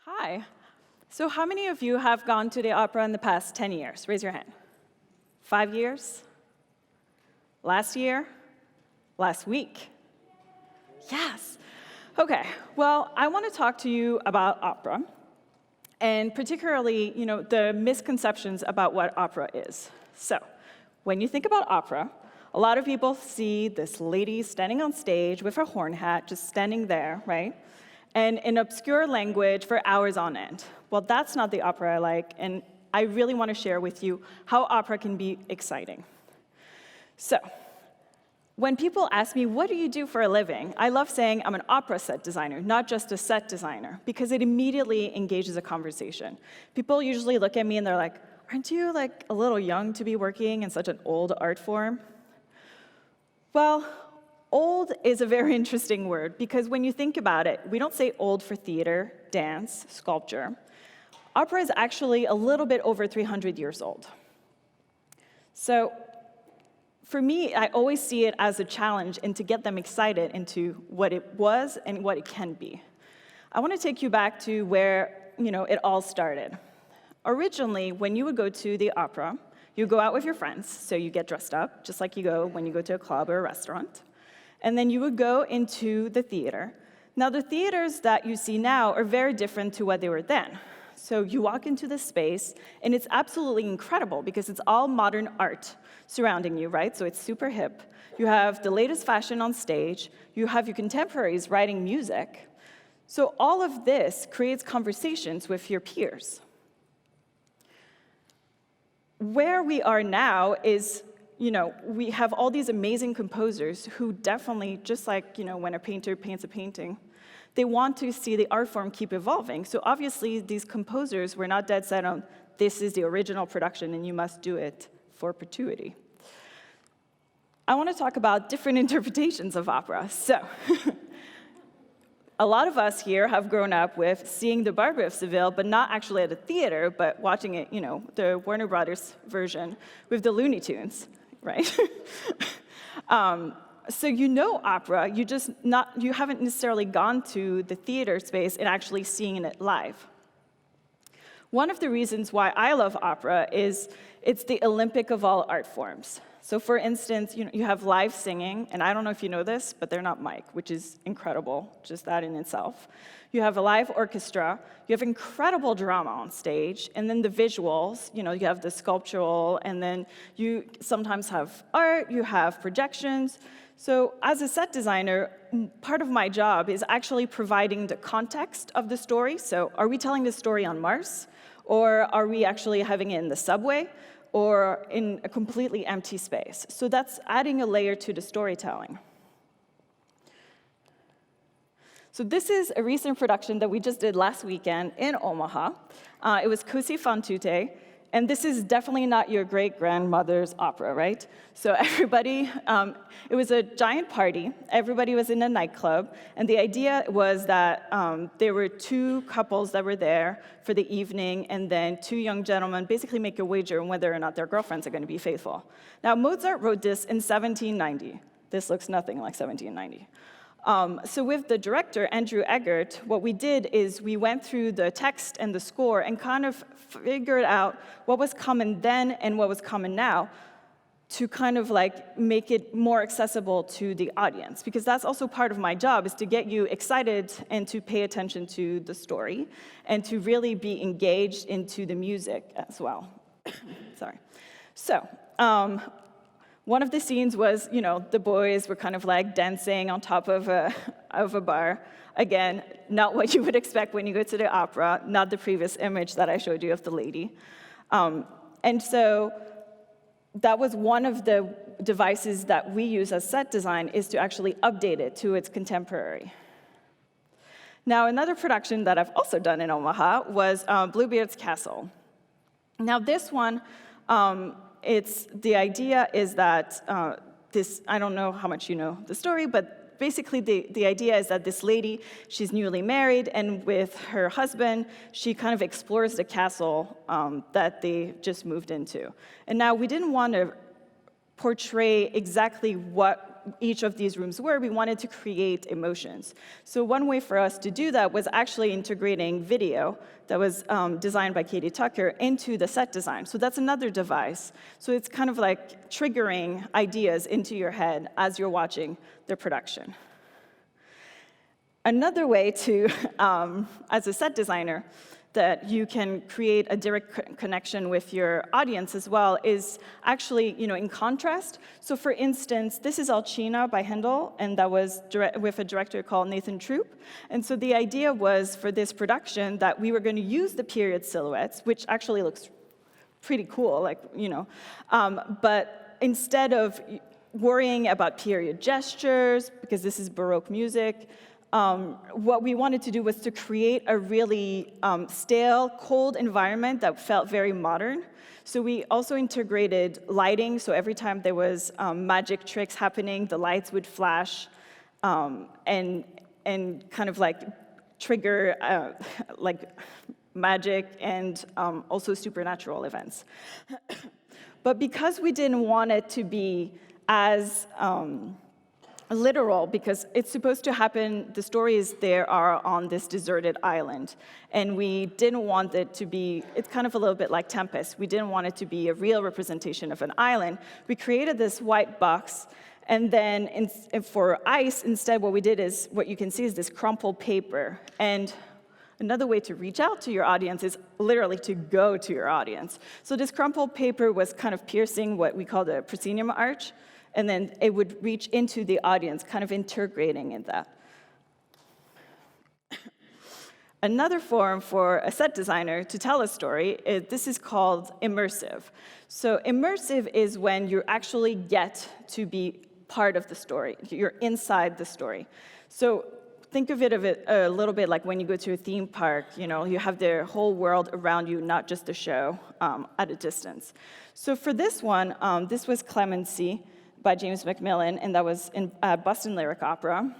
Hi. So how many of you have gone to the opera in the past 10 years? Raise your hand. 5 years? Last year? Last week? Yes. Okay, well, I want to talk to you about opera, and particularly, the misconceptions about what opera is. So, when you think about opera, a lot of people see this lady standing on stage with her horn hat, just standing there, right? And in obscure language for hours on end. Well, that's not the opera I like, and I really want to share with you how opera can be exciting. So, when people ask me, what do you do for a living? I love saying I'm an opera set designer, not just a set designer, because it immediately engages a conversation. People usually look at me and they're like, aren't you like a little young to be working in such an old art form? Well, old is a very interesting word, because when you think about it, we don't say old for theater, dance, sculpture. Opera is actually a little bit over 300 years old. So, for me, I always see it as a challenge and to get them excited into what it was and what it can be. I want to take you back to where, it all started. Originally, when you would go to the opera, you go out with your friends, so you get dressed up, just like you go when you go to a club or a restaurant. And then you would go into the theater. Now, the theaters that you see now are very different to what they were then. So you walk into this space, and it's absolutely incredible because it's all modern art surrounding you, right? So it's super hip. You have the latest fashion on stage. You have your contemporaries writing music. So all of this creates conversations with your peers. Where we are now is, we have all these amazing composers who definitely, just like, when a painter paints a painting, they want to see the art form keep evolving. So obviously, these composers were not dead set on, this is the original production and you must do it for perpetuity. I want to talk about different interpretations of opera. So, a lot of us here have grown up with seeing The Barber of Seville, but not actually at a theater, but watching it, the Warner Brothers version with the Looney Tunes, right? So opera, you haven't necessarily gone to the theater space and actually seeing it live. One of the reasons why I love opera is it's the Olympic of all art forms. So for instance, you have live singing, and I don't know if you know this, but they're not mic, which is incredible, just that in itself. You have a live orchestra, you have incredible drama on stage, and then the visuals, you have the sculptural, and then you sometimes have art, you have projections. So as a set designer, part of my job is actually providing the context of the story. So are we telling the story on Mars? Or are we actually having it in the subway? Or in a completely empty space? So that's adding a layer to the storytelling. So this is a recent production that we just did last weekend in Omaha. It was Così fan tutte. And this is definitely not your great-grandmother's opera, right? So everybody, it was a giant party. Everybody was in a nightclub. And the idea was that there were two couples that were there for the evening, and then two young gentlemen basically make a wager on whether or not their girlfriends are going to be faithful. Now, Mozart wrote this in 1790. This looks nothing like 1790. So with the director, Andrew Eggert, what we did is we went through the text and the score and kind of figured out what was common then and what was common now to kind of like make it more accessible to the audience. Because that's also part of my job, is to get you excited and to pay attention to the story and to really be engaged into the music as well. Sorry. So, one of the scenes was, the boys were kind of like dancing on top of a bar. Again, not what you would expect when you go to the opera, not the previous image that I showed you of the lady. And so that was one of the devices that we use as set design, is to actually update it to its contemporary. Now, another production that I've also done in Omaha was Bluebeard Castle. Now, this one, the idea is that I don't know how much you know the story, but basically the idea is that this lady, she's newly married, and with her husband, she kind of explores the castle that they just moved into. And now we didn't want to portray exactly what each of these rooms were, we wanted to create emotions. So one way for us to do that was actually integrating video that was designed by Katie Tucker into the set design. So that's another device. So it's kind of like triggering ideas into your head as you're watching the production. Another way to, as a set designer, that you can create a direct connection with your audience as well is actually, in contrast. So for instance, this is Alchena by Handel, and that was with a director called Nathan Troop. And so the idea was for this production that we were going to use the period silhouettes, which actually looks pretty cool, but instead of worrying about period gestures, because this is Baroque music, what we wanted to do was to create a really stale, cold environment that felt very modern. So we also integrated lighting, so every time there was magic tricks happening, the lights would flash and kind of like trigger like magic and also supernatural events. But because we didn't want it to be as literal, because it's supposed to happen, the stories there are on this deserted island, and we didn't want it to be, it's kind of a little bit like Tempest, we didn't want it to be a real representation of an island. We created this white box, and then for ice, instead what we did is, what you can see is this crumpled paper, and another way to reach out to your audience is literally to go to your audience. So this crumpled paper was kind of piercing what we call the proscenium arch, and then it would reach into the audience, kind of integrating in that. Another form for a set designer to tell a story, this is called immersive. So immersive is when you actually get to be part of the story. You're inside the story. So think of it a little bit like when you go to a theme park, you have the whole world around you, not just the show at a distance. So for this one, this was Clemency by James Macmillan, and that was in Boston Lyric Opera.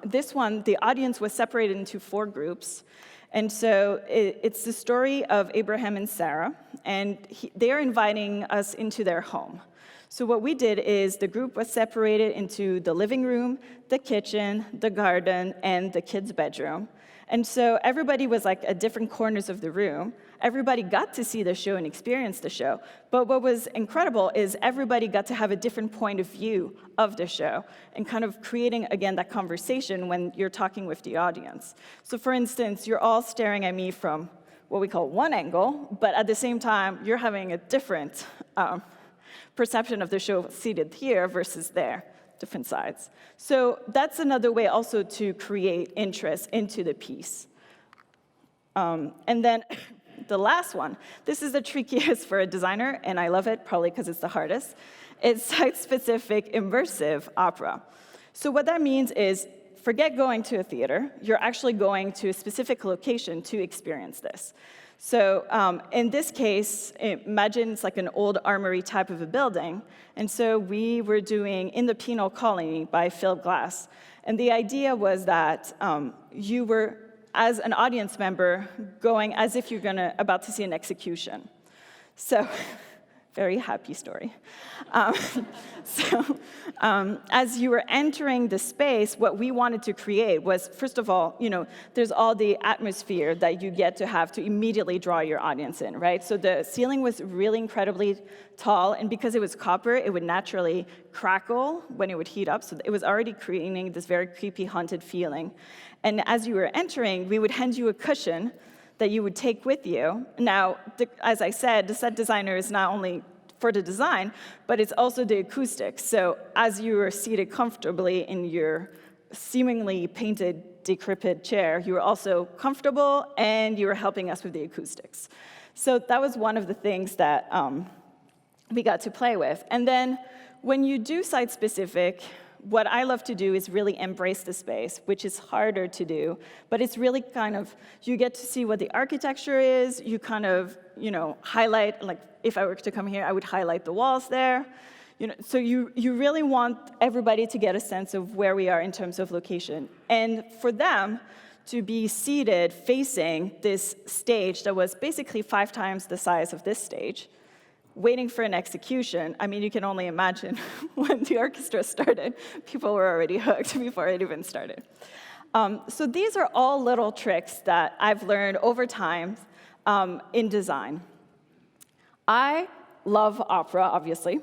This one, the audience was separated into 4 groups, and so it's the story of Abraham and Sarah, and they are inviting us into their home. So what we did is the group was separated into the living room, the kitchen, the garden, and the kids' bedroom. And so everybody was like at different corners of the room. Everybody got to see the show and experience the show. But what was incredible is everybody got to have a different point of view of the show and kind of creating, again, that conversation when you're talking with the audience. So for instance, you're all staring at me from what we call one angle, but at the same time, you're having a different perception of the show seated here versus there. Different sides. So that's another way also to create interest into the piece. And then the last one, this is the trickiest for a designer, and I love it, probably because it's the hardest. It's site-specific immersive opera. So what that means is, forget going to a theater, you're actually going to a specific location to experience this. So in this case, imagine it's like an old armory type of a building. And so we were doing In the Penal Colony by Philip Glass. And the idea was that you were, as an audience member, going as if you're about to see an execution. So, very happy story. As you were entering the space, what we wanted to create was, first of all, there's all the atmosphere that you get to have to immediately draw your audience in, right? So the ceiling was really incredibly tall, and because it was copper, it would naturally crackle when it would heat up, so it was already creating this very creepy, haunted feeling. And as you were entering, we would hand you a cushion that you would take with you. Now, as I said, the set designer is not only for the design, but it's also the acoustics. So as you are seated comfortably in your seemingly painted, decrepit chair, you were also comfortable, and you were helping us with the acoustics. So that was one of the things that we got to play with. And then when you do site-specific, what I love to do is really embrace the space, which is harder to do, but it's really kind of, you get to see what the architecture is, you kind of, highlight, like if I were to come here, I would highlight the walls there. So you really want everybody to get a sense of where we are in terms of location. And for them to be seated facing this stage that was basically 5 times the size of this stage, waiting for an execution, I mean, you can only imagine when the orchestra started, people were already hooked before it even started. So these are all little tricks that I've learned over time in design. I love opera, obviously,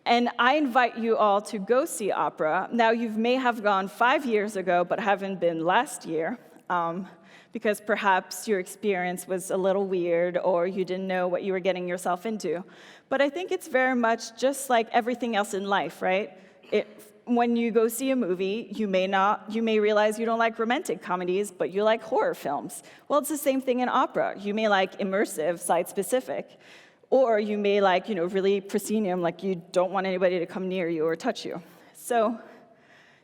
and I invite you all to go see opera. Now, you may have gone 5 years ago, but haven't been last year, because perhaps your experience was a little weird, or you didn't know what you were getting yourself into. But I think it's very much just like everything else in life, right? When you go see a movie, you may realize you don't like romantic comedies, but you like horror films. Well, it's the same thing in opera. You may like immersive, site-specific, or you may like, really proscenium, like you don't want anybody to come near you or touch you. So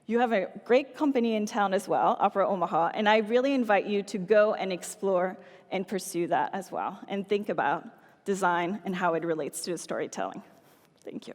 you have a great company in town as well, Opera Omaha, and I really invite you to go and explore and pursue that as well, and think about design and how it relates to storytelling. Thank you.